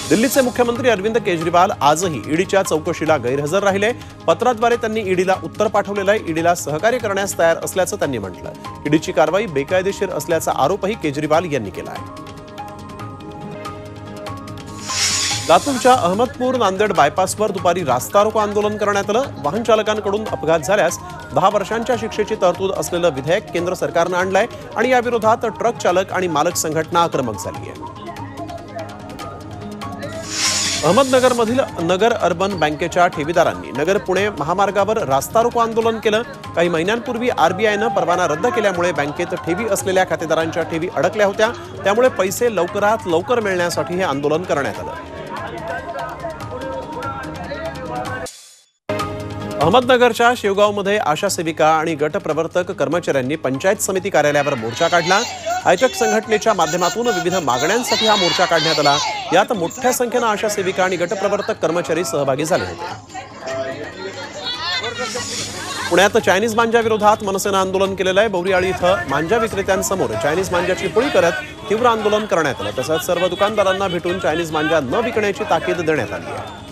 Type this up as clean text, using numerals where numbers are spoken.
दिल्लीचे मुख्यमंत्री अरविंद केजरीवाल आजही ईडीच्या चौकशीला गैरहजर राहिले। पत्राद्वारे त्यांनी ईडीला उत्तर पाठवलेलं आहे। ईडीला सहकार्य करण्यास तयार असल्याचं त्यांनी म्हटलं। ईडीची कारवाई बेकायदेशीर असल्याचा आरोपही केजरीवाल यांनी केला आहे। लातूरच्या अहमदपूर नांदेड बायपासवर दुपारी रास्ता रोको आंदोलन करण्यात आलं। वाहन चालकांकडून अपघात झाल्यास 10 वर्षांच्या शिक्षेची तरतूद असलेलं विधेयक केंद्र सरकारनं आणलंय आणि या विरोधात ट्रक चालक आणि मालक संघटना आक्रमक झाली आहे। अहमदनगरमधील नगर अर्बन बँकेच्या ठेवीदारांनी नगर पुणे महामार्गावर रास्ता रोको आंदोलन केलं। काही महिन्यांपूर्वी आरबीआयनं परवाना रद्द केल्यामुळे बँकेत ठेवी असलेल्या खातेदारांच्या ठेवी अडकल्या होत्या। त्यामुळे पैसे लवकरात लवकर मिळण्यासाठी हे आंदोलन करण्यात आलं। अहमदनगरच्या शेवगावमध्ये आशा सेविका आणि गट प्रवर्तक कर्मचाऱ्यांनी पंचायत समिती कार्यालयावर मोर्चा काढला। हायटेक संघटनेच्या माध्यमातून विविध मागण्यांसाठी हा मोर्चा काढण्यात आला। यात मोठ्या संख्येने आशा सेविका आणि गट प्रवर्तक कर्मचारी सहभागी झाले होते। पुण्यात चायनीज मांजा विरोधात मनसेनं आंदोलन केलेलं आहे। बोरीआळी इथं मांजा विक्रेत्यांसमोर चायनीज मांजाची पोळी करत तीव्र आंदोलन करण्यात आलं। तसंच सर्व दुकानदारांना भेटून चायनीज मांजा न विकण्याची ताकीद देण्यात आली आहे।